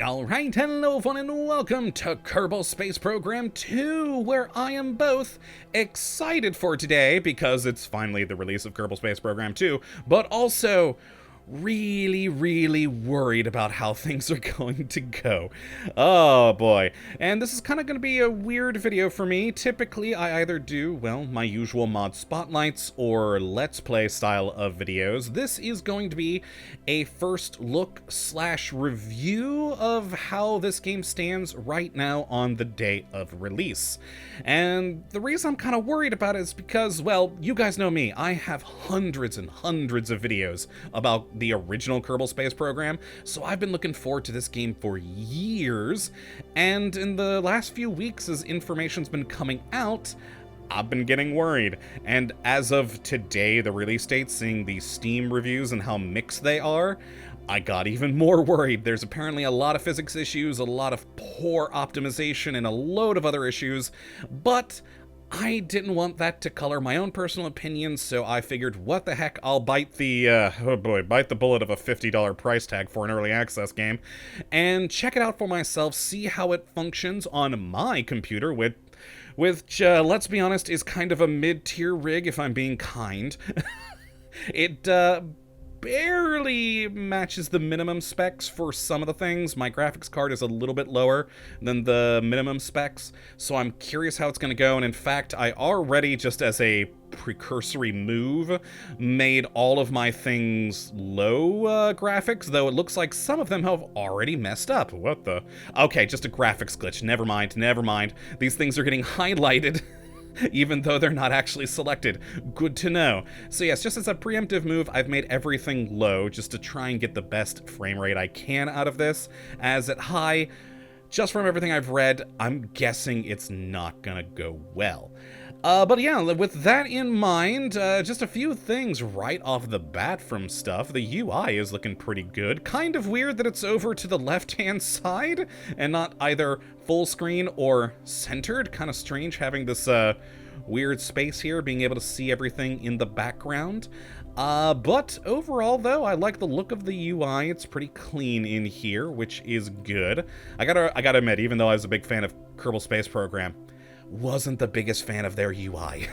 Alright, hello everyone and welcome to Kerbal Space Program 2, where I am both excited for today because it's finally the release of Kerbal Space Program 2, but also really worried about how things are going to go. Oh boy. And this is kind of going to be a weird video for me. Typically, I either do, well, my usual mod spotlights or let's play style of videos. This is going to be a first look / review of how this game stands right now on the day of release. And the reason I'm kind of worried about it is because, well, you guys know me. I have hundreds and hundreds of videos about the original Kerbal Space Program, so I've been looking forward to this game for years, and in the last few weeks as information's been coming out, I've been getting worried. And as of today, the release date, seeing the Steam reviews and how mixed they are, I got even more worried. There's apparently a lot of physics issues, a lot of poor optimization, and a load of other issues, but I didn't want that to color my own personal opinion, so I figured, what the heck, I'll bite the, bite the bullet of a $50 price tag for an early access game, and check it out for myself, see how it functions on my computer, which, let's be honest, is kind of a mid-tier rig, if I'm being kind. It, barely matches the minimum specs for some of the things. My graphics card is a little bit lower than the minimum specs, so I'm curious how it's going to go, and in fact, I already, just as a precursory move, made all of my things low graphics, though it looks like some of them have already messed up. What the? Okay, just a graphics glitch. Never mind. These things are getting highlighted even though they're not actually selected. Good to know. So yes, just as a preemptive move, I've made everything low just to try and get the best frame rate I can out of this, as at high, just from everything I've read, I'm guessing it's not gonna go well. But yeah, with that in mind, just a few things right off the bat from stuff. The UI is looking pretty good. Kind of weird that it's over to the left-hand side and not either full screen or centered. Kind of strange having this weird space here, being able to see everything in the background. But overall, though, I like the look of the UI. It's pretty clean in here, which is good. I gotta admit, even though I was a big fan of Kerbal Space Program, wasn't the biggest fan of their UI.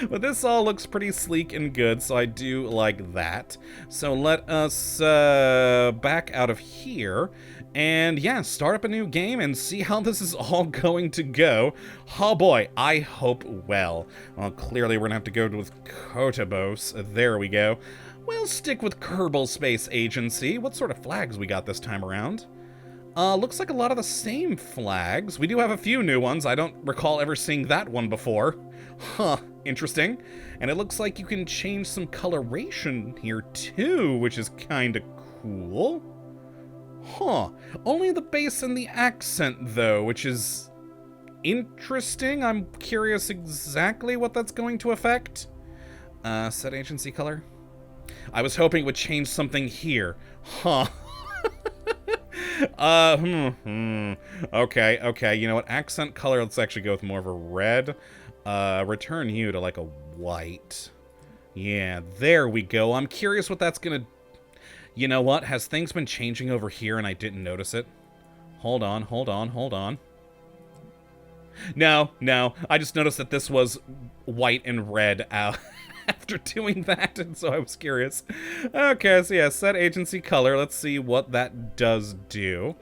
But this all looks pretty sleek and good, so I do like that. So let us back out of here and yeah, start up a new game and see how this is all going to go. Oh boy, I hope well. Well, clearly we're gonna have to go with Kottabos. There we go. We'll stick with Kerbal Space Agency. What sort of flags we got this time around? Looks like a lot of the same flags. We do have a few new ones. I don't recall ever seeing that one before. Huh, interesting. And it looks like you can change some coloration here too, which is kinda cool. Huh. Only the base and the accent though, which is interesting. I'm curious exactly what that's going to affect. Set agency color. I was hoping it would change something here. Huh. Okay, you know what, accent color, let's actually go with more of a red. Return hue to like a white. Yeah, there we go. I'm curious what that's gonna... You know what, has things been changing over here and I didn't notice it? Hold on. No, I just noticed that this was white and red after doing that, and so I was curious. Okay, so yeah, set agency color. Let's see what that does do.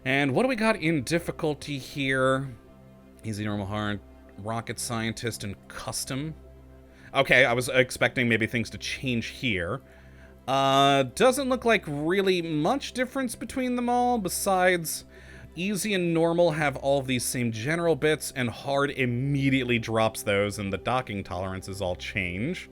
And what do we got in difficulty here? Easy, normal, hard, rocket scientist, and custom. Okay, I was expecting maybe things to change here. Doesn't look like really much difference between them all, besides easy and normal have all of these same general bits, and hard immediately drops those, and the docking tolerances all change.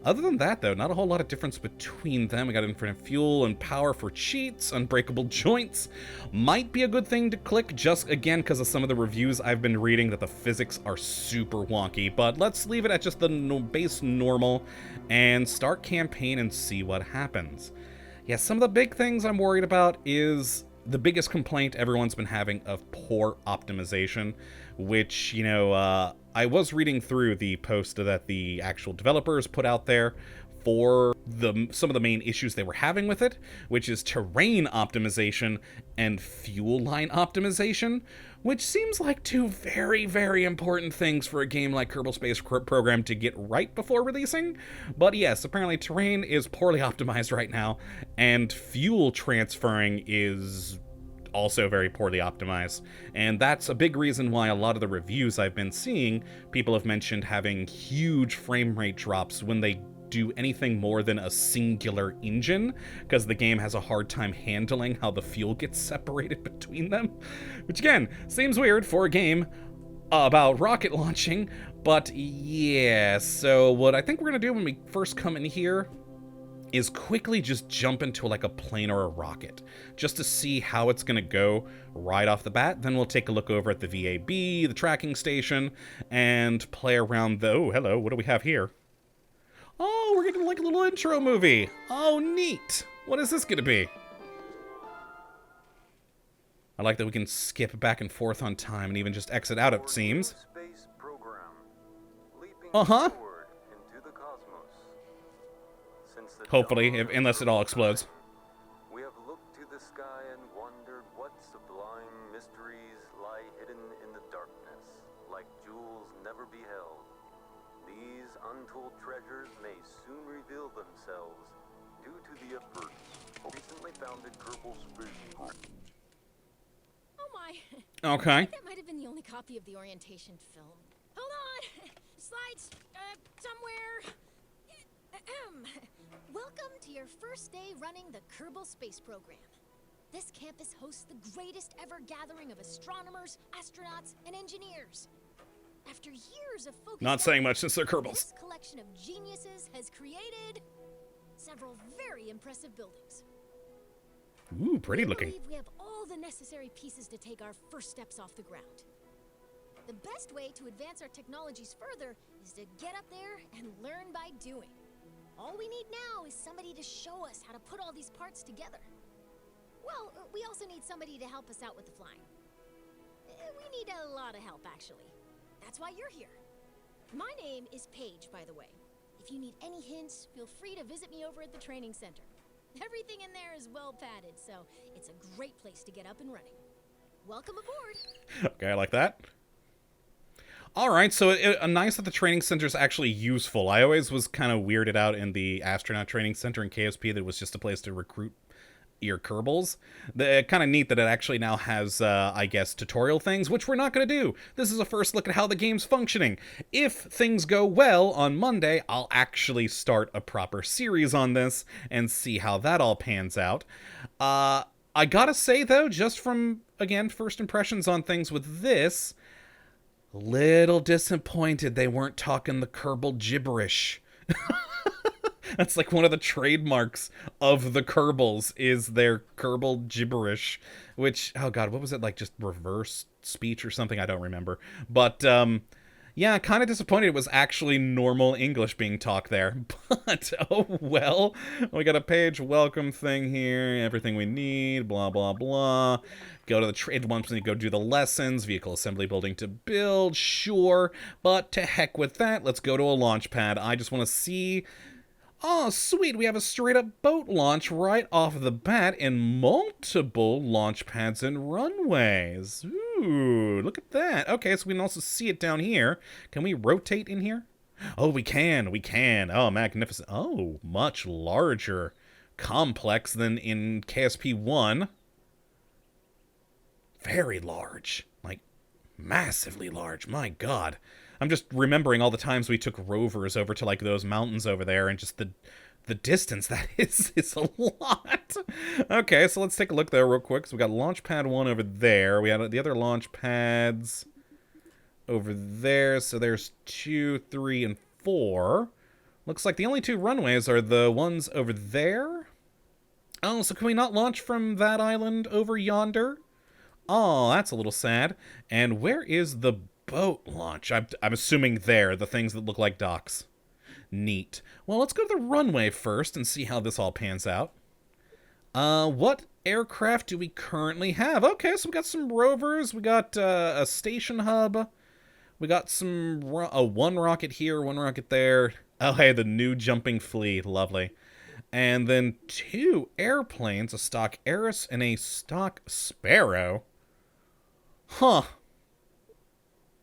Other than that, though, not a whole lot of difference between them. We got infinite fuel and power for cheats, unbreakable joints. Might be a good thing to click, just again because of some of the reviews I've been reading that the physics are super wonky. But let's leave it at just the base normal and start campaign and see what happens. Yeah, some of the big things I'm worried about is the biggest complaint everyone's been having of poor optimization, which, you know, I was reading through the post that the actual developers put out there for some of the main issues they were having with it, which is terrain optimization and fuel line optimization, which seems like two very, very important things for a game like Kerbal Space Program to get right before releasing. But yes, apparently terrain is poorly optimized right now, and fuel transferring is also very poorly optimized. And that's a big reason why a lot of the reviews I've been seeing, people have mentioned having huge frame rate drops when they do anything more than a singular engine, because the game has a hard time handling how the fuel gets separated between them. Which again, seems weird for a game about rocket launching, but yeah, so what I think we're gonna do when we first come in here is quickly just jump into like a plane or a rocket, just to see how it's gonna go right off the bat. Then we'll take a look over at the VAB, the tracking station, and play around the... Oh, hello, what do we have here? Oh, we're getting like a little intro movie. Oh, neat. What is this gonna be? I like that we can skip back and forth on time and even just exit out, it seems. Space Program, leaping Uh-huh. forward into the cosmos. Since the Hopefully, dawn of unless it all explodes. we have looked to the sky and wondered what sublime mysteries lie hidden in the darkness, like jewels never beheld. These untold treasures may soon reveal themselves due to the efforts of recently founded Kerbal Space Program. Oh my. Okay. That might have been the only copy of the orientation film. Hold on! Slides, somewhere. Welcome to your first day running the Kerbal Space Program. This campus hosts the greatest ever gathering of astronomers, astronauts, and engineers. After years of focused Not saying effort, much since they're Kerbals. this collection of geniuses has created several very impressive buildings. Ooh, pretty We looking. believe we have all the necessary pieces to take our first steps off the ground. The best way to advance our technologies further is to get up there and learn by doing. All we need now is somebody to show us how to put all these parts together. Well, we also need somebody to help us out with the flying. We need a lot of help, actually. That's why you're here. My name is Paige, by the way. If you need any hints, feel free to visit me over at the training center. Everything in there is well padded, so it's a great place to get up and running. Welcome aboard. Okay, I like that. Alright, so nice that the training center is actually useful. I always was kind of weirded out in the astronaut training center in KSP that it was just a place to recruit your Kerbals. Kind of neat that it actually now has, I guess, tutorial things, which we're not going to do. This is a first look at how the game's functioning. If things go well on Monday, I'll actually start a proper series on this and see how that all pans out. I gotta say, though, just from, again, first impressions on things with this, little disappointed they weren't talking the Kerbal gibberish. That's like one of the trademarks of the Kerbals is their Kerbal gibberish, which, oh god, what was it, like just reverse speech or something? I don't remember. But, yeah, kind of disappointed it was actually normal English being talked there. But, oh well, we got a page welcome thing here, everything we need, blah, blah, blah. Go to the trade once we go do the lessons, vehicle assembly building to build, sure. But to heck with that, let's go to a launch pad. I just want to see... Oh, sweet, we have a straight-up boat launch right off the bat and multiple launch pads and runways. Ooh, look at that. Okay, so we can also see it down here. Can we rotate in here? Oh, we can. Oh, magnificent. Oh, much larger complex than in KSP 1. Very large. Like, massively large. My god. I'm just remembering all the times we took rovers over to, like, those mountains over there, and just the distance that is a lot. Okay, so let's take a look there real quick. So we got launch pad 1 over there. We had the other launch pads over there. So there's 2, 3, and 4. Looks like the only 2 runways are the ones over there. Oh, so can we not launch from that island over yonder? Oh, that's a little sad. And where is the boat launch? I'm assuming there, the things that look like docks. Neat. Well, let's go to the runway first and see how this all pans out. What aircraft do we currently have? Okay, so we got some rovers. We got a station hub. We got some one rocket here, one rocket there. Oh, hey, the new jumping flea. Lovely. And then 2 airplanes, a stock Eris and a stock Sparrow. Huh.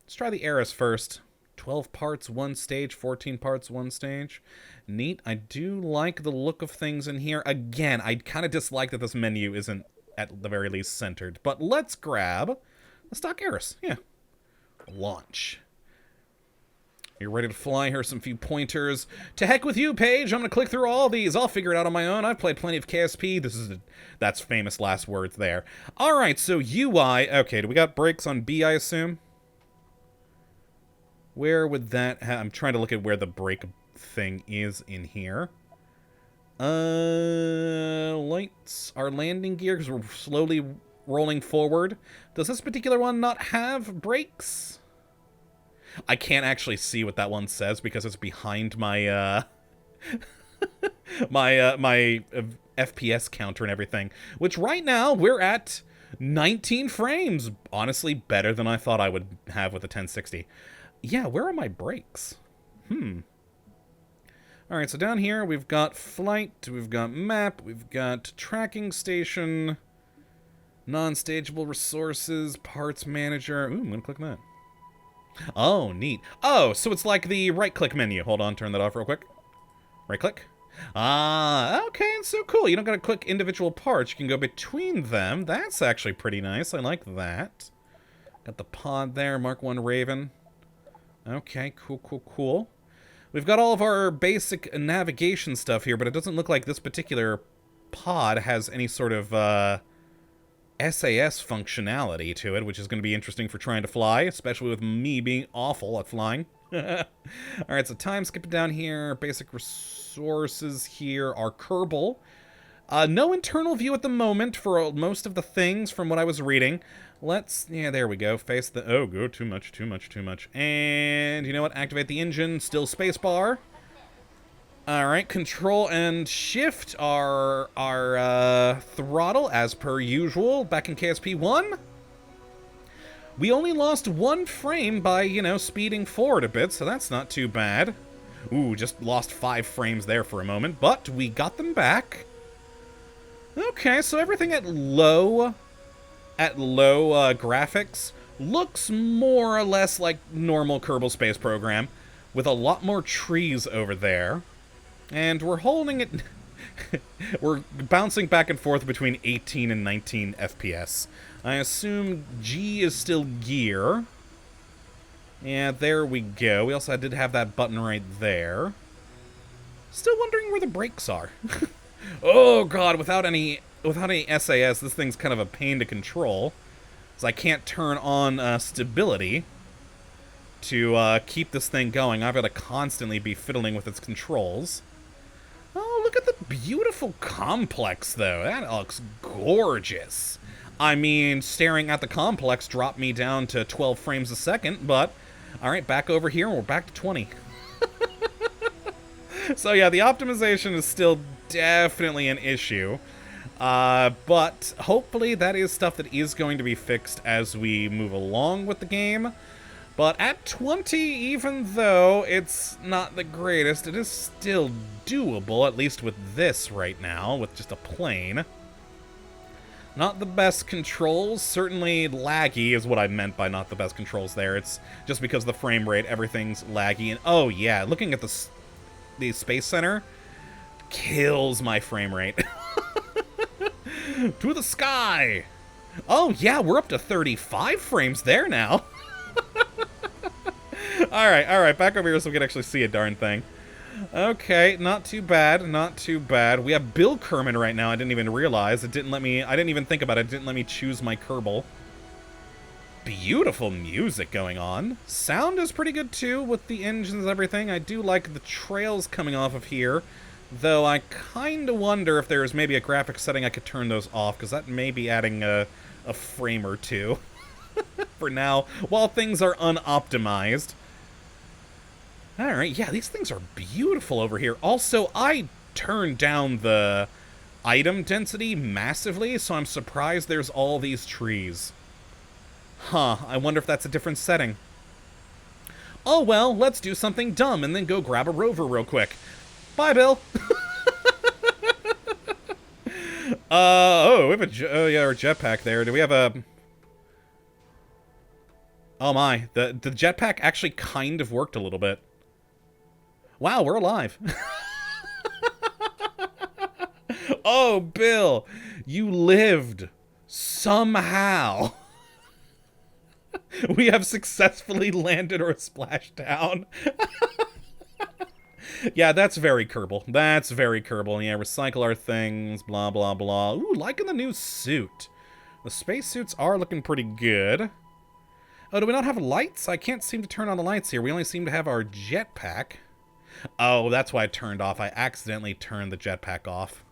Let's try the Eris first. 12 parts, 1 stage, 14 parts, 1 stage. Neat. I do like the look of things in here. Again, I kind of dislike that this menu isn't, at the very least, centered. But let's grab the stock Eris. Yeah. Launch. You're ready to fly. Here's some few pointers. To heck with you, Paige. I'm going to click through all these. I'll figure it out on my own. I've played plenty of KSP. That's famous last words there. All right, so UI. Okay, do we got brakes on B, I assume? Where would that I'm trying to look at where the brake thing is in here. Lights. Our landing gear, because we're slowly rolling forward. Does this particular one not have brakes? I can't actually see what that one says because it's behind my my FPS counter and everything. Which right now we're at 19 frames. Honestly, better than I thought I would have with the 1060. Yeah, where are my brakes? Alright, so down here we've got flight, we've got map, we've got tracking station, non-stageable resources, parts manager. Ooh, I'm gonna click that. Oh, neat. Oh, so it's like the right-click menu. Hold on, turn that off real quick. Right-click. Ah, okay, so cool. You don't gotta click individual parts. You can go between them. That's actually pretty nice. I like that. Got the pod there, Mark 1 Raven. Okay, cool. We've got all of our basic navigation stuff here, but it doesn't look like this particular pod has any sort of, SAS functionality to it, which is going to be interesting for trying to fly, especially with me being awful at flying. Alright, so time skipping down here, basic resources here, our Kerbal. No internal view at the moment for most of the things from what I was reading. Yeah, there we go, face the, oh, go, too much. And, you know what, activate the engine, still spacebar. Alright, control and shift our throttle as per usual back in KSP 1. We only lost 1 frame by, you know, speeding forward a bit, so that's not too bad. Ooh, just lost 5 frames there for a moment, but we got them back. Okay, so everything at low graphics looks more or less like normal Kerbal Space Program, with a lot more trees over there. And we're holding it... we're bouncing back and forth between 18 and 19 FPS. I assume G is still gear. Yeah, there we go. We also did have that button right there. Still wondering where the brakes are. Oh god, without any SAS, this thing's kind of a pain to control. So I can't turn on stability to keep this thing going. I've got to constantly be fiddling with its controls. Oh, look at the beautiful complex, though. That looks gorgeous. I mean, staring at the complex dropped me down to 12 frames a second, but... Alright, back over here, and we're back to 20. So yeah, the optimization is still definitely an issue. But hopefully that is stuff that is going to be fixed as we move along with the game. But at 20, even though it's not the greatest, it is still doable, at least with this right now, with just a plane. Not the best controls, certainly laggy is what I meant by not the best controls there. It's just because the frame rate, everything's laggy. And oh yeah, looking at the Space Center kills my frame rate. To the sky! Oh yeah, we're up to 35 frames there now. Alright, back over here so we can actually see a darn thing. Okay, not too bad, not too bad. We have Bill Kerman right now, I didn't even realize. I didn't even think about it, it didn't let me choose my Kerbal. Beautiful music going on. Sound is pretty good too, with the engines and everything. I do like the trails coming off of here, though I kinda wonder if there's maybe a graphics setting I could turn those off, because that may be adding a frame or two. For now, while things are unoptimized. Alright, yeah, these things are beautiful over here. Also, I turned down the item density massively, so I'm surprised there's all these trees. Huh, I wonder if that's a different setting. Oh well, let's do something dumb and then go grab a rover real quick. Bye, Bill. Oh, we have oh yeah, our jetpack there. Do we have a... Oh my, the jetpack actually kind of worked a little bit. Wow, we're alive. Oh, Bill, you lived. Somehow. We have successfully landed our splashdown. Yeah, that's very Kerbal. That's very Kerbal. Yeah, recycle our things, blah, blah, blah. Ooh, liking the new suit. The spacesuits are looking pretty good. Oh, do we not have lights? I can't seem to turn on the lights here. We only seem to have our jetpack. Oh, that's why it turned off. I accidentally turned the jetpack off.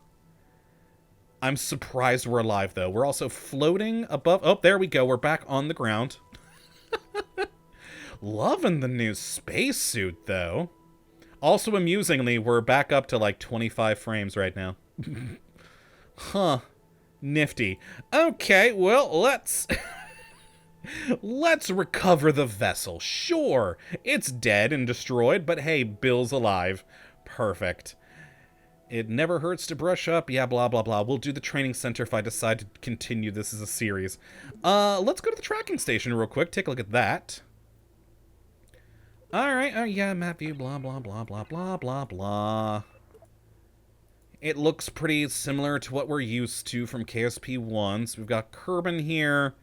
I'm surprised we're alive, though. We're also floating above... Oh, there we go. We're back on the ground. Loving the new spacesuit, though. Also, amusingly, we're back up to like 25 frames right now. Huh. Nifty. Okay, well, let's... Let's recover the vessel. Sure, it's dead and destroyed, but hey, Bill's alive. Perfect. It never hurts to brush up. Yeah, blah, blah, blah. We'll do the training center if I decide to continue this as a series. Let's go to the tracking station real quick. Take a look at that. Alright, yeah, map view, blah, blah, blah, blah, blah, blah, blah. It looks pretty similar to what we're used to from KSP1. So we've got Kerbin here.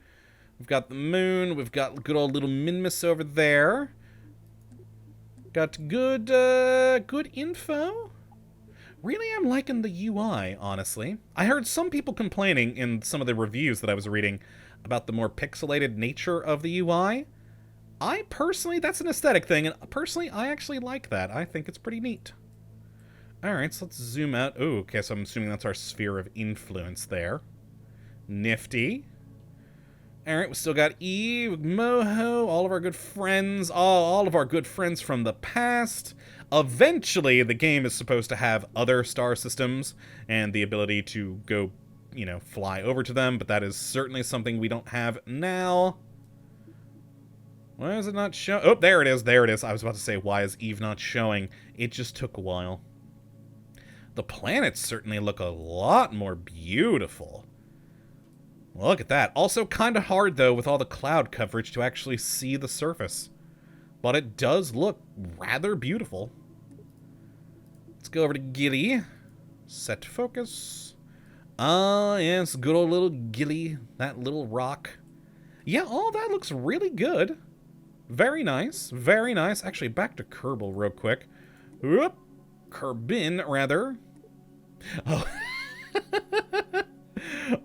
We've got the moon. We've got good old little Minmus over there. Got good, good info. Really am liking the UI, honestly. I heard some people complaining in some of the reviews that I was reading about the more pixelated nature of the UI. I personally, that's an aesthetic thing, and personally, I actually like that. I think it's pretty neat. Alright, so let's zoom out. Oh, okay, so I'm assuming that's our sphere of influence there. Nifty. Alright, we still got Eve, Moho, all of our good friends, all of our good friends from the past. Eventually, the game is supposed to have other star systems and the ability to go, you know, fly over to them, but that is certainly something we don't have now. Why is it not showing? Oh, there it is, there it is. I was about to say, why is Eve not showing? It just took a while. The planets certainly look a lot more beautiful. Well, look at that. Also kind of hard, though, with all the cloud coverage to actually see the surface. But it does look rather beautiful. Let's go over to Gilly. Set focus. Ah, yes, good old little Gilly. That little rock. Yeah, all that looks really good. Very nice. Very nice. Actually, back to Kerbal real quick. Whoop. Kerbin, rather. Oh.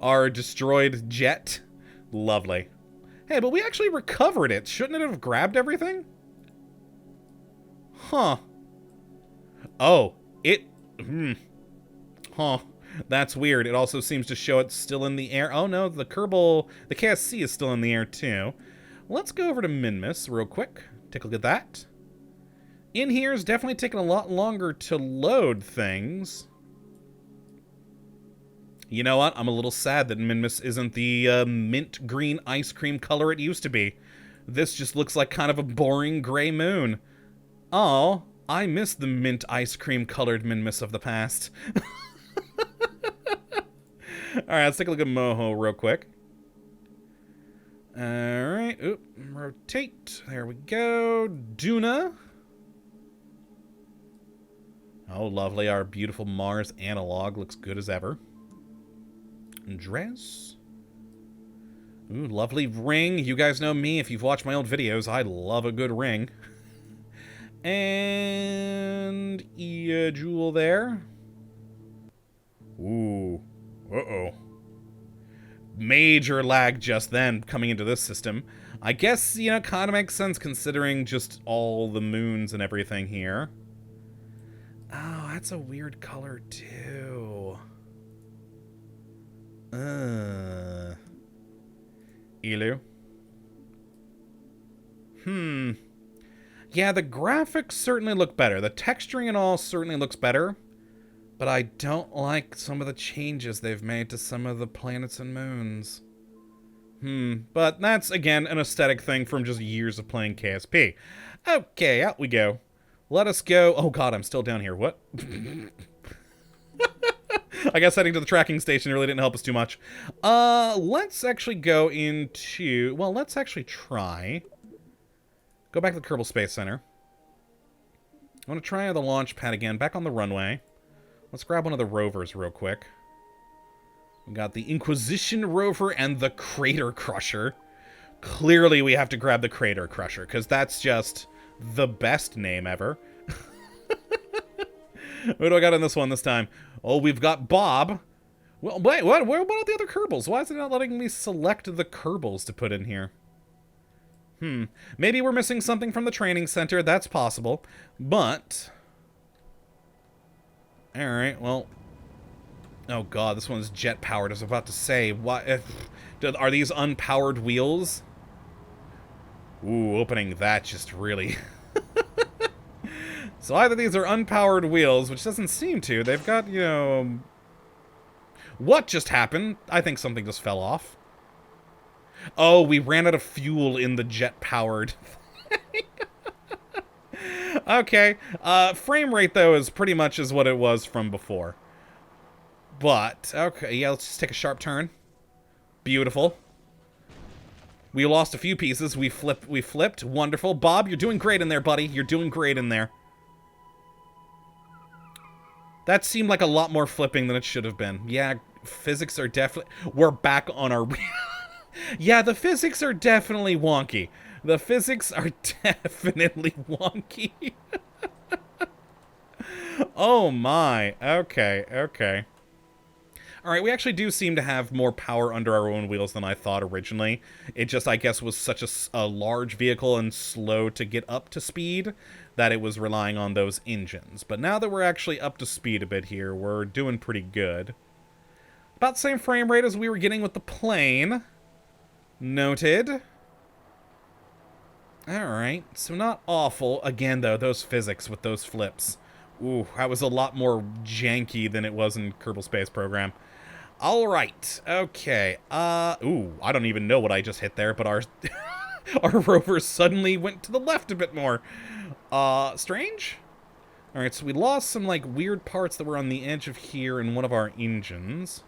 Our destroyed jet. Lovely. Hey, but we actually recovered it. Shouldn't it have grabbed everything? Huh. Oh, it... Huh. That's weird. It also seems to show it's still in the air. Oh no, the Kerbal... The KSC is still in the air too. Let's go over to Minmus real quick. Take a look at that. In here is definitely taking a lot longer to load things. You know what? I'm a little sad that Minmus isn't the mint green ice cream color it used to be. This just looks like kind of a boring gray moon. Oh, I miss the mint ice cream colored Minmus of the past. Alright, let's take a look at Moho real quick. Alright, oop, rotate. There we go. Duna. Oh, lovely. Our beautiful Mars analog looks good as ever. Dress. Ooh, lovely ring. You guys know me. If you've watched my old videos, I love a good ring. And jewel there. Ooh. Uh-oh. Major lag just then coming into this system. I guess, you know, kind of makes sense considering just all the moons and everything here. Oh, that's a weird color too. Elu. Yeah, the graphics certainly look better. The texturing and all certainly looks better. But I don't like some of the changes they've made to some of the planets and moons. But that's, again, an aesthetic thing from just years of playing KSP. Okay, out we go. Let us go. Oh god, I'm still down here. What? I guess heading to the tracking station really didn't help us too much. Let's actually go into... Well, let's actually try. Go back to the Kerbal Space Center. I want to try the launch pad again. Back on the runway. Let's grab one of the rovers real quick. We got the Inquisition rover and the Crater Crusher. Clearly we have to grab the Crater Crusher, because that's just the best name ever. What do I got in this one this time? Oh, we've got Bob. Well, wait, what about the other Kerbals? Why is it not letting me select the Kerbals to put in here? Maybe we're missing something from the training center. That's possible. But... Alright, well... Oh god, this one's jet-powered. I was about to say, are these unpowered wheels? Ooh, opening that just really... So either these are unpowered wheels, which doesn't seem to. They've got, you know... What just happened? I think something just fell off. Oh, we ran out of fuel in the jet-powered thing. Okay. Frame rate, though, is pretty much as what it was from before. But, okay, yeah, let's just take a sharp turn. Beautiful. We lost a few pieces. We flipped. Wonderful. Bob, you're doing great in there, buddy. You're doing great in there. That seemed like a lot more flipping than it should have been. Yeah, physics are definitely... We're back on our... Yeah, the physics are definitely wonky. The physics are definitely wonky. Oh my. Okay, okay. Alright, we actually do seem to have more power under our own wheels than I thought originally. It just, I guess, was such a large vehicle and slow to get up to speed that it was relying on those engines. But now that we're actually up to speed a bit here, we're doing pretty good. About the same frame rate as we were getting with the plane. Noted. Alright, so not awful. Again, though, those physics with those flips. Ooh, that was a lot more janky than it was in Kerbal Space Program. Alright, okay. Ooh, I don't even know what I just hit there, but our our rover suddenly went to the left a bit more. Strange? Alright, so we lost some, like, weird parts that were on the edge of here in one of our engines.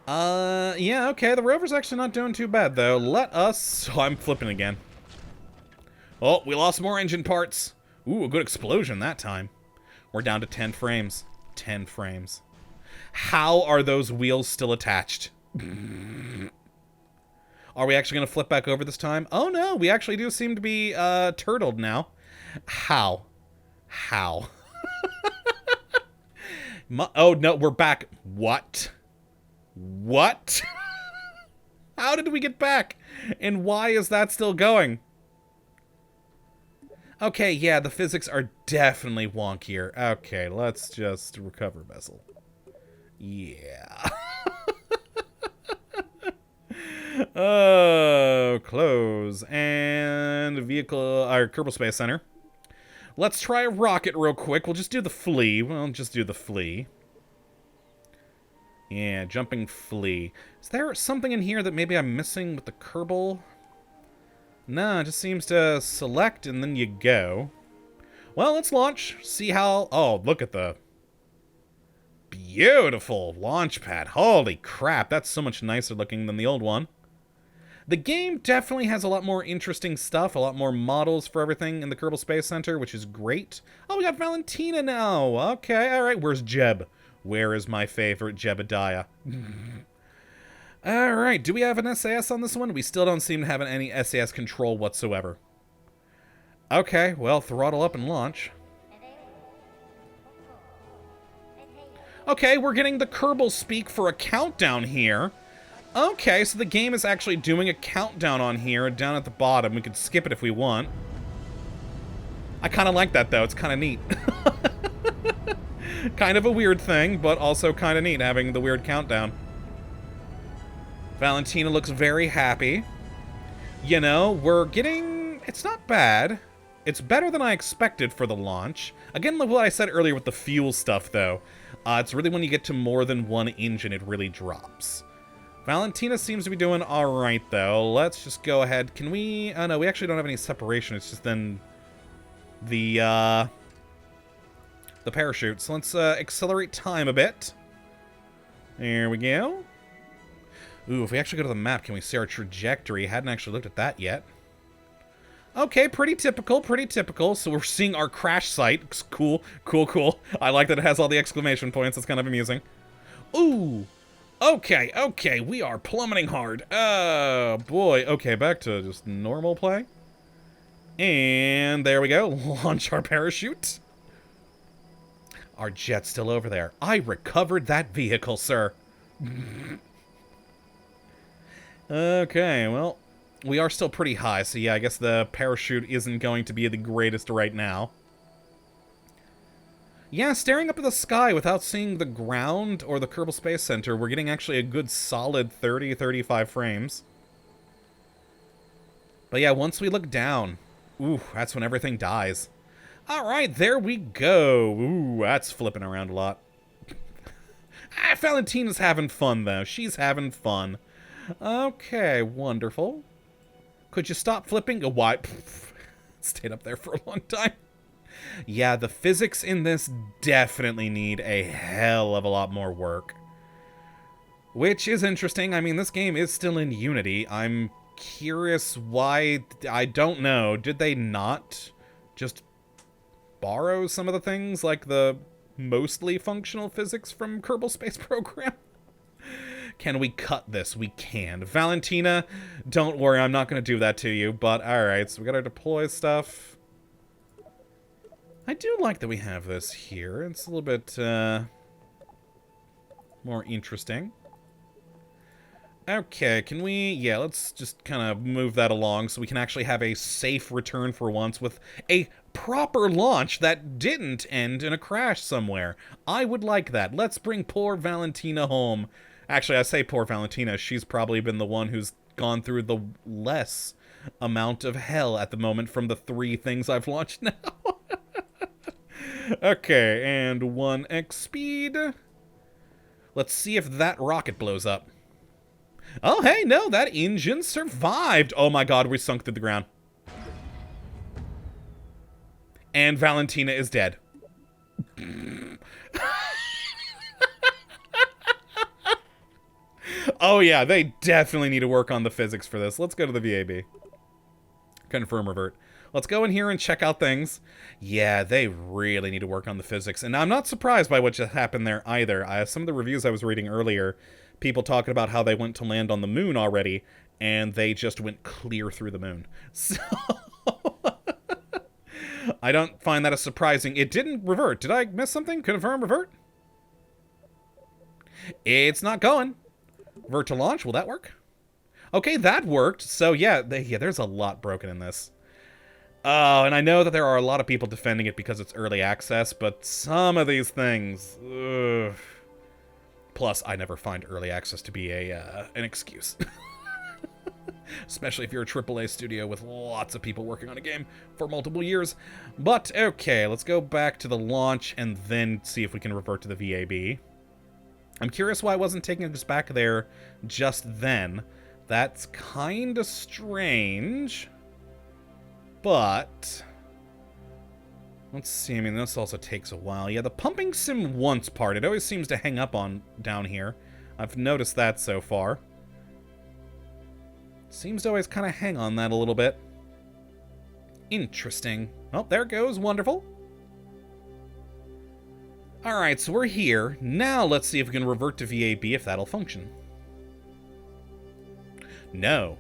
Yeah, okay, the rover's actually not doing too bad, though. Let us... Oh, I'm flipping again. Oh, we lost more engine parts. Ooh, a good explosion that time. We're down to 10 frames. 10 frames. How are those wheels still attached? Are we actually going to flip back over this time? Oh, no, we actually do seem to be, turtled now. How? How? Oh, no, we're back. What? What? How did we get back? And why is that still going? Okay, yeah, the physics are definitely wonkier. Okay, let's just recover vessel. Yeah. Oh, close. And vehicle, our Kerbal Space Center. Let's try a rocket real quick. We'll just do the flea. Well, just do the flea. Yeah, jumping flea. Is there something in here that maybe I'm missing with the Kerbal? No, it just seems to select and then you go. Well, let's launch. See how... Oh, look at the... Beautiful launch pad. Holy crap, that's so much nicer looking than the old one. The game definitely has a lot more interesting stuff, a lot more models for everything in the Kerbal Space Center, which is great. Oh, we got Valentina now. Okay, alright, where's Jeb? Where is my favorite Jebediah? Alright, do we have an SAS on this one? We still don't seem to have any SAS control whatsoever. Okay, well, throttle up and launch. Okay, we're getting the Kerbal speak for a countdown here. Okay, so the game is actually doing a countdown on here, down at the bottom. We could skip it if we want. I kind of like that, though. It's kind of neat. Kind of a weird thing, but also kind of neat, having the weird countdown. Valentina looks very happy. You know, we're getting... It's not bad. It's better than I expected for the launch. Again, like what I said earlier with the fuel stuff, though. It's really when you get to more than one engine, it really drops. Valentina seems to be doing alright, though. Let's just go ahead. Can we... Oh, no, we actually don't have any separation. It's just then the parachute. So let's accelerate time a bit. There we go. Ooh, if we actually go to the map, can we see our trajectory? Hadn't actually looked at that yet. Okay, pretty typical, pretty typical. So we're seeing our crash site. It's cool, cool, cool. I like that it has all the exclamation points. It's kind of amusing. Ooh. Okay, okay, we are plummeting hard. Oh, boy. Okay, back to just normal play. And there we go. Launch our parachute. Our jet's still over there. I recovered that vehicle, sir. Okay, well, we are still pretty high, so yeah, I guess the parachute isn't going to be the greatest right now. Yeah, staring up at the sky without seeing the ground or the Kerbal Space Center, we're getting actually a good solid 30-35 frames. But yeah, once we look down, ooh, that's when everything dies. Alright, there we go. Ooh, that's flipping around a lot. Valentina's having fun, though. She's having fun. Okay, wonderful. Could you stop flipping? Oh, why? Stayed up there for a long time. Yeah, the physics in this definitely need a hell of a lot more work. Which is interesting. I mean, this game is still in Unity. I'm curious why... I don't know. Did they not just borrow some of the things, like the mostly functional physics from Kerbal Space Program? Can we cut this? We can. Valentina, don't worry, I'm not going to do that to you, but alright, so we got our deploy stuff. I do like that we have this here. It's a little bit more interesting. Okay, can we... Yeah, let's just kind of move that along so we can actually have a safe return for once with a proper launch that didn't end in a crash somewhere. I would like that. Let's bring poor Valentina home. Actually, I say poor Valentina. She's probably been the one who's gone through the less amount of hell at the moment from the 3 things I've launched now. Okay, and 1x speed. Let's see if that rocket blows up. Oh, hey, no, that engine survived. Oh my god, we sunk to the ground. And Valentina is dead. Oh yeah, they definitely need to work on the physics for this. Let's go to the VAB. Confirm, revert. Let's go in here and check out things. Yeah, they really need to work on the physics. And I'm not surprised by what just happened there either. Some of the reviews I was reading earlier, people talking about how they went to land on the moon already, and they just went clear through the moon. So... I don't find that as surprising. It didn't revert. Did I miss something? Confirm, revert? It's not going. Revert to launch. Will that work? Okay, that worked. So yeah, there's a lot broken in this. Oh, and I know that there are a lot of people defending it because it's early access, but some of these things... Ugh. Plus, I never find early access to be an excuse. Especially if you're a AAA studio with lots of people working on a game for multiple years. But, okay, let's go back to the launch and then see if we can revert to the VAB. I'm curious why I wasn't taking us back there just then. That's kind of strange. But... let's see, I mean, this also takes a while. Yeah, the pumping sim once part, it always seems to hang up on down here. I've noticed that so far. Seems to always kind of hang on that a little bit. Interesting. Oh, there it goes. Wonderful. Alright, so we're here. Now let's see if we can revert to VAB if that'll function. No.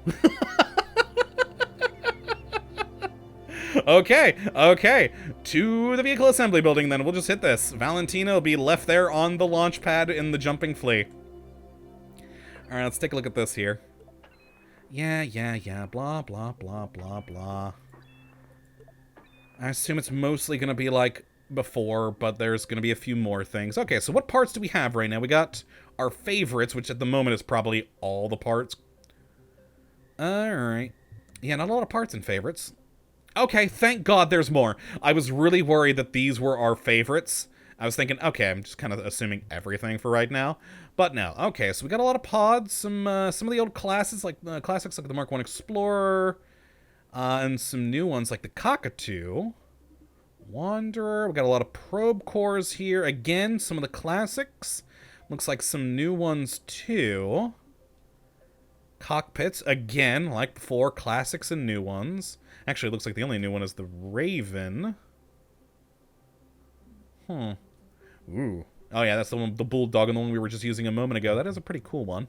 Okay, okay. To the vehicle assembly building then. We'll just hit this. Valentina will be left there on the launch pad in the jumping flea. Alright, let's take a look at this here. Yeah, blah, blah, blah, blah, blah. I assume it's mostly going to be like before, but there's going to be a few more things. Okay, so what parts do we have right now? We got our favorites, which at the moment is probably all the parts. Alright. Yeah, not a lot of parts in favorites. Okay, thank God there's more. I was really worried that these were our favorites, I was thinking, okay, I'm just kind of assuming everything for right now. But no. Okay, so we got a lot of pods, some of the old classics like the Mark 1 Explorer, and some new ones like the Cockatoo. Wanderer. We got a lot of probe cores here. Again, some of the classics. Looks like some new ones too. Cockpits, again, like before, classics and new ones. Actually, it looks like the only new one is the Raven. Ooh. Oh yeah, that's the one, the Bulldog, and the one we were just using a moment ago. That is a pretty cool one.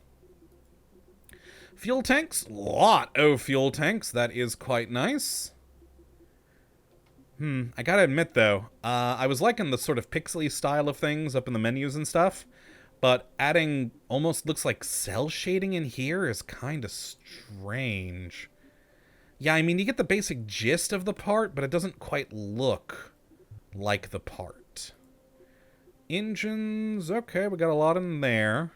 Fuel tanks. Lot of fuel tanks. That is quite nice. I gotta admit, though, I was liking the sort of pixely style of things up in the menus and stuff, but adding almost looks like cell shading in here is kind of strange. Yeah, I mean, you get the basic gist of the part, but it doesn't quite look like the part. Engines, okay, we got a lot in there.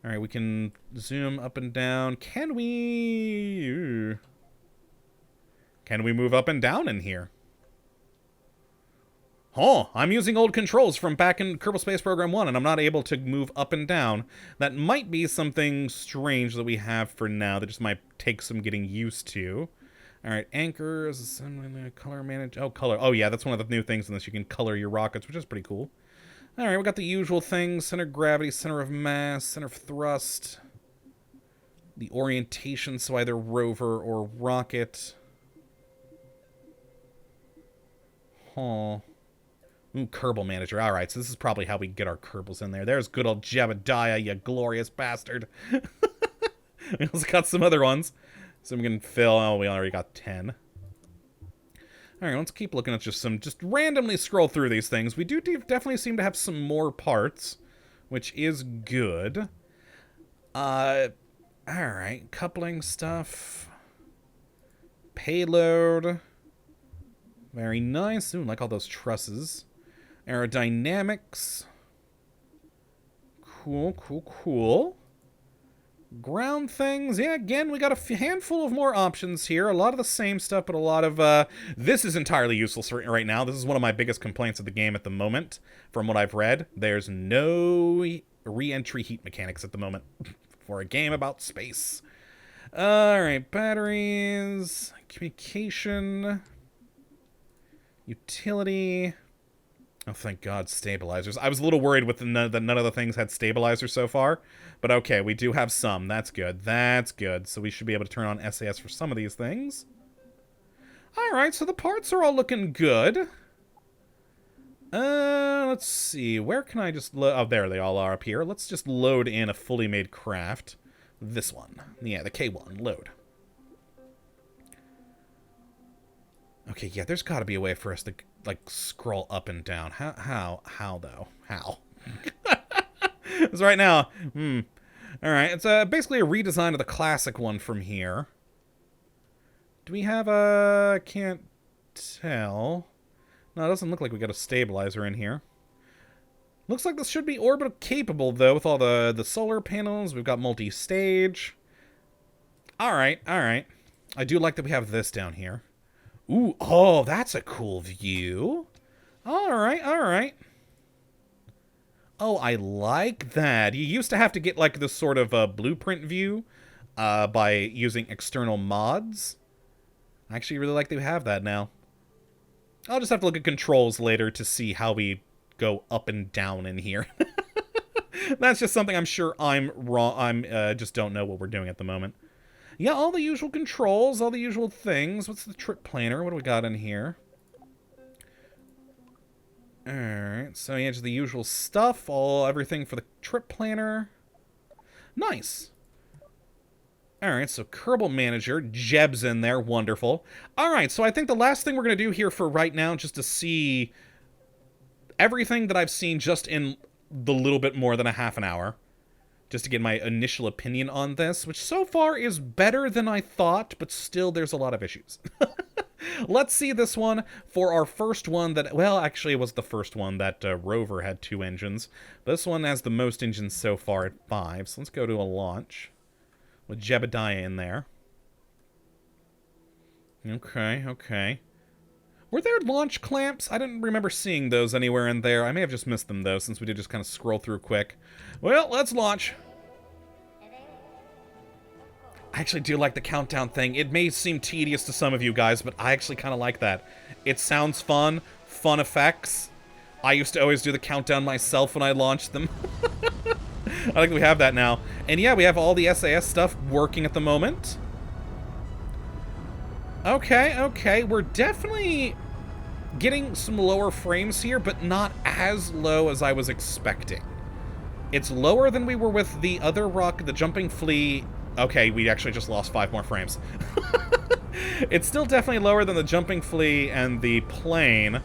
Alright, we can zoom up and down. Can we move up and down in here? Oh, I'm using old controls from back in Kerbal Space Program 1, and I'm not able to move up and down. That might be something strange that we have for now that just might take some getting used to. Alright, anchors, assembly, color manage. Oh, color. Oh, yeah, that's one of the new things in this. You can color your rockets, which is pretty cool. Alright, we got the usual things. Center of gravity, center of mass, center of thrust. The orientation, so either rover or rocket. Huh. Ooh, Kerbal Manager. Alright, so this is probably how we get our Kerbals in there. There's good old Jebediah, you glorious bastard. We also got some other ones. So we can fill... Oh, we already got 10. Alright, let's keep looking at just randomly scroll through these things. We do definitely seem to have some more parts, which is good. Alright, coupling stuff. Payload. Very nice. Ooh, like all those trusses. Aerodynamics. Cool, cool, cool. Ground things. Yeah, again, we got a handful of more options here. A lot of the same stuff, but a lot of... this is entirely useless right now. This is one of my biggest complaints of the game at the moment, from what I've read. There's no re-entry heat mechanics at the moment for a game about space. Alright, batteries. Communication. Utility. Oh, thank God, stabilizers. I was a little worried with that none of the things had stabilizers so far. But okay, we do have some. That's good. That's good. So we should be able to turn on SAS for some of these things. Alright, so the parts are all looking good. Let's see. Where can I just load? Oh, there they all are up here. Let's just load in a fully made craft. This one. Yeah, the K1. Load. Okay, yeah, there's got to be a way for us to, like, scroll up and down. How though? How? Because right now, Alright, it's basically a redesign of the classic one from here. Do we have a... Can't tell. No, it doesn't look like we got a stabilizer in here. Looks like this should be orbital capable, though, with all the solar panels. We've got multi-stage. Alright, alright. I do like that we have this down here. Ooh, oh, that's a cool view. Alright, alright. Oh, I like that. You used to have to get, like, this sort of blueprint view by using external mods. I actually really like that we have that now. I'll just have to look at controls later to see how we go up and down in here. That's just something I'm sure I'm wrong. Just don't know what we're doing at the moment. Yeah, all the usual controls, all the usual things. What's the trip planner? What do we got in here? Alright, so yeah, just the usual stuff. Everything for the trip planner. Nice. Alright, so Kerbal Manager. Jeb's in there. Wonderful. Alright, so I think the last thing we're going to do here for right now, just to see everything that I've seen just in the little bit more than a half an hour. Just to get my initial opinion on this, which so far is better than I thought, but still there's a lot of issues. Let's see this one for our first one that, well, actually it was the first one that Rover had 2 engines. This one has the most engines so far at 5, so let's go to a launch with Jebediah in there. Okay, okay. Were there launch clamps? I didn't remember seeing those anywhere in there. I may have just missed them, though, since we did just kind of scroll through quick. Well, let's launch. I actually do like the countdown thing. It may seem tedious to some of you guys, but I actually kind of like that. It sounds fun. Fun effects. I used to always do the countdown myself when I launched them. I think we have that now. And yeah, we have all the SAS stuff working at the moment. Okay, okay. We're definitely getting some lower frames here, but not as low as I was expecting. It's lower than we were with the other rocket, the jumping flea. Okay, we actually just lost 5 more frames. It's still definitely lower than the jumping flea and the plane,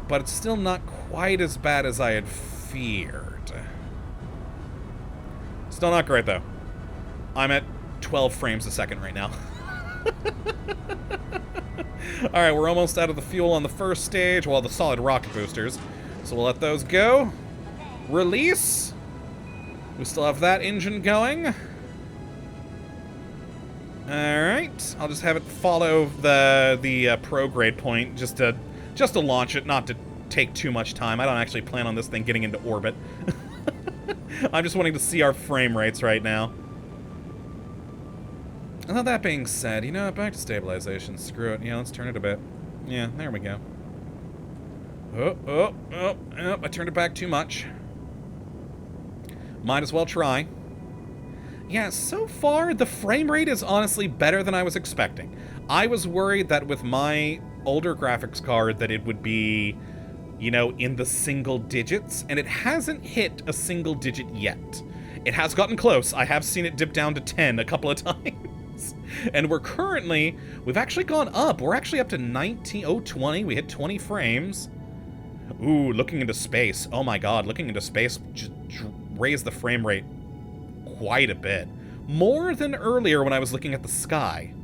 but it's still not quite as bad as I had feared. Still not great, though. I'm at 12 frames a second right now. Alright, we're almost out of the fuel on the first stage, well, the solid rocket boosters. So we'll let those go. Release. We still have that engine going. Alright, I'll just have it follow the prograde point just to launch it, not to take too much time. I don't actually plan on this thing getting into orbit. I'm just wanting to see our frame rates right now. Now that being said, you know, back to stabilization. Screw it. Yeah, let's turn it a bit. Yeah, there we go. Oh, I turned it back too much. Might as well try. Yeah, so far, the frame rate is honestly better than I was expecting. I was worried that with my older graphics card that it would be, you know, in the single digits, and it hasn't hit a single digit yet. It has gotten close. I have seen it dip down to 10 a couple of times. And we've actually gone up. We're actually up to 20. We hit 20 frames. Ooh, looking into space. Oh my god, looking into space just raised the frame rate quite a bit. More than earlier when I was looking at the sky.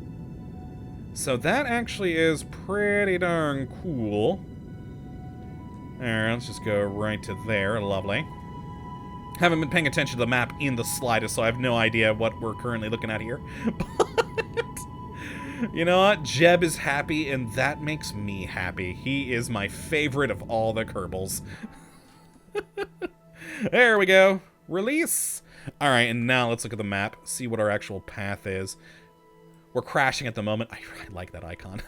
So that actually is pretty darn cool. Alright, let's just go right to there. Lovely. Haven't been paying attention to the map in the slightest, so I have no idea what we're currently looking at here. But, you know what? Jeb is happy, and that makes me happy. He is my favorite of all the Kerbals. There we go. Release. Alright, and now let's look at the map, see what our actual path is. We're crashing at the moment. I like that icon.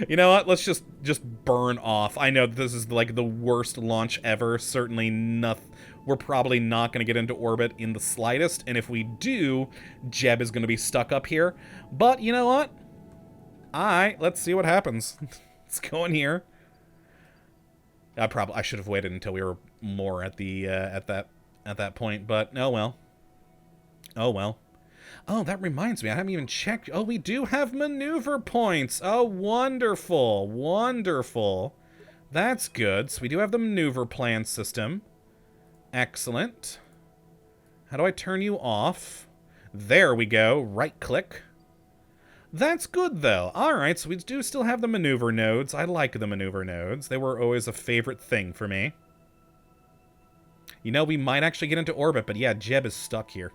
You know what? Let's just burn off. I know this is like the worst launch ever. Certainly nothing. We're probably not going to get into orbit in the slightest. And if we do, Jeb is going to be stuck up here. But you know what? Alright, let's see what happens. Let's go in here. I should have waited until we were more at the at that point, but oh well. Oh well. Oh, that reminds me, I haven't even checked. Oh, we do have maneuver points. Oh, wonderful. Wonderful. That's good. So we do have the maneuver plan system. Excellent. How do I turn you off? There we go. Right click. That's good, though. Alright, so we do still have the maneuver nodes. I like the maneuver nodes. They were always a favorite thing for me. You know, we might actually get into orbit, but yeah, Jeb is stuck here.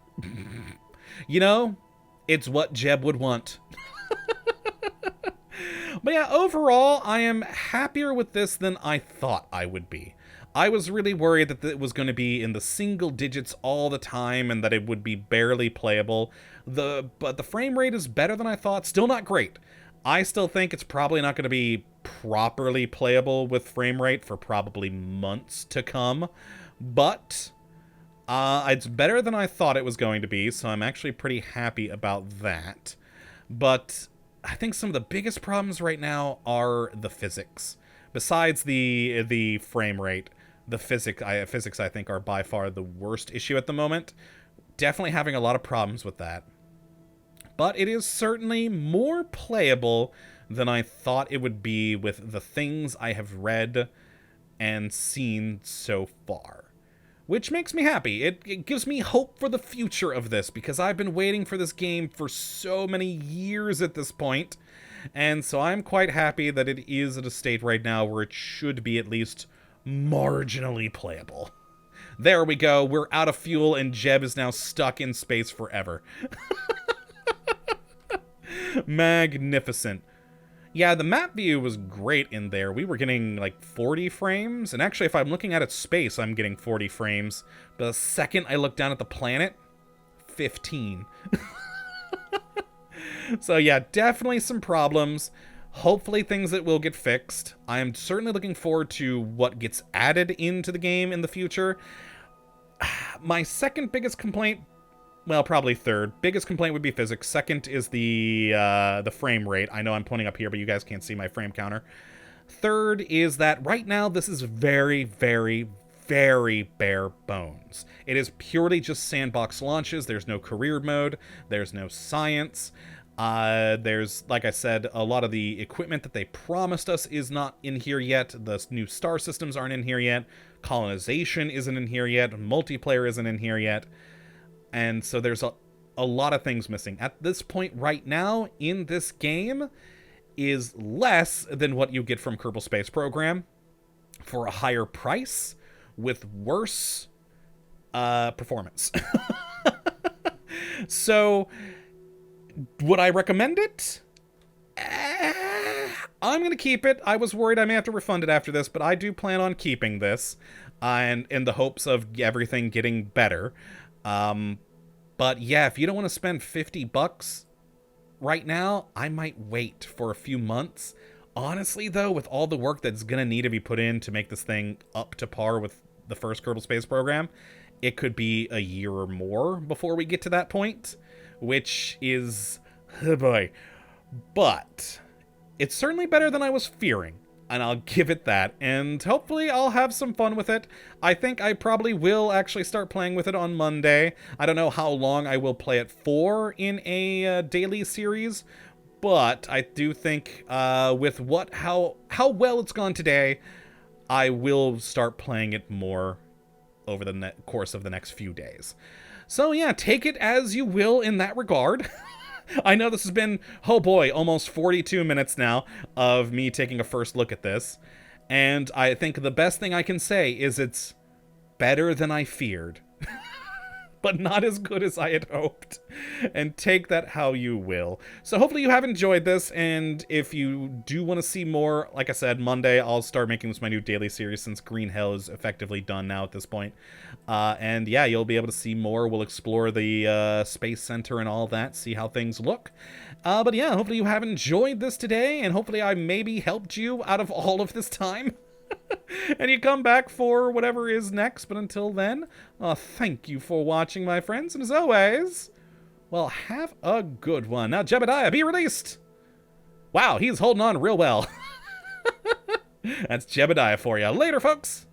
You know, it's what Jeb would want. But yeah, overall, I am happier with this than I thought I would be. I was really worried that it was going to be in the single digits all the time and that it would be barely playable. But the frame rate is better than I thought. Still not great. I still think it's probably not going to be properly playable with frame rate for probably months to come. But it's better than I thought it was going to be, so I'm actually pretty happy about that. But I think some of the biggest problems right now are the physics. Besides the frame rate, the physics I think are by far the worst issue at the moment. Definitely having a lot of problems with that. But it is certainly more playable than I thought it would be with the things I have read and seen so far. Which makes me happy. It gives me hope for the future of this, because I've been waiting for this game for so many years at this point. And so I'm quite happy that it is at a state right now where it should be at least marginally playable. There we go. We're out of fuel and Jeb is now stuck in space forever. Magnificent. Yeah, the map view was great in there. We were getting like 40 frames, and actually if I'm looking at its space, I'm getting 40 frames. But the second I look down at the planet, 15. So yeah, definitely some problems. Hopefully things that will get fixed. I am certainly looking forward to what gets added into the game in the future. My second biggest complaint, well, probably third biggest complaint would be physics. Second is the frame rate. I know I'm pointing up here, but you guys can't see my frame counter. Third is that right now this is very, very, very bare bones. It is purely just sandbox launches. There's no career mode. There's no science. There's, like I said, a lot of the equipment that they promised us is not in here yet. The new star systems aren't in here yet. Colonization isn't in here yet. Multiplayer isn't in here yet. And so there's a lot of things missing. At this point right now in this game is less than what you get from Kerbal Space Program for a higher price with worse performance. So would I recommend it? I'm going to keep it. I was worried I may have to refund it after this, but I do plan on keeping this and in the hopes of everything getting better. But yeah, if you don't want to spend $50 right now, I might wait for a few months. Honestly, though, with all the work that's going to need to be put in to make this thing up to par with the first Kerbal Space Program, it could be a year or more before we get to that point, which is, oh boy. But it's certainly better than I was fearing, and I'll give it that, and hopefully I'll have some fun with it. I think I probably will actually start playing with it on Monday. I don't know how long I will play it for in a daily series, but I do think with how well it's gone today, I will start playing it more over the course of the next few days. So yeah, take it as you will in that regard. I know this has been, oh boy, almost 42 minutes now of me taking a first look at this. And I think the best thing I can say is it's better than I feared. But not as good as I had hoped. And take that how you will. So hopefully you have enjoyed this, and if you do want to see more, like I said, Monday I'll start making this my new daily series since Green Hell is effectively done now at this point. And yeah, you'll be able to see more. We'll explore the Space Center and all that, see how things look. But yeah, hopefully you have enjoyed this today, and hopefully I maybe helped you out of all of this time. And you come back for whatever is next, but until then, thank you for watching, my friends, and as always, well, have a good one. Now, Jebediah, be released! Wow, he's holding on real well. That's Jebediah for you. Later, folks!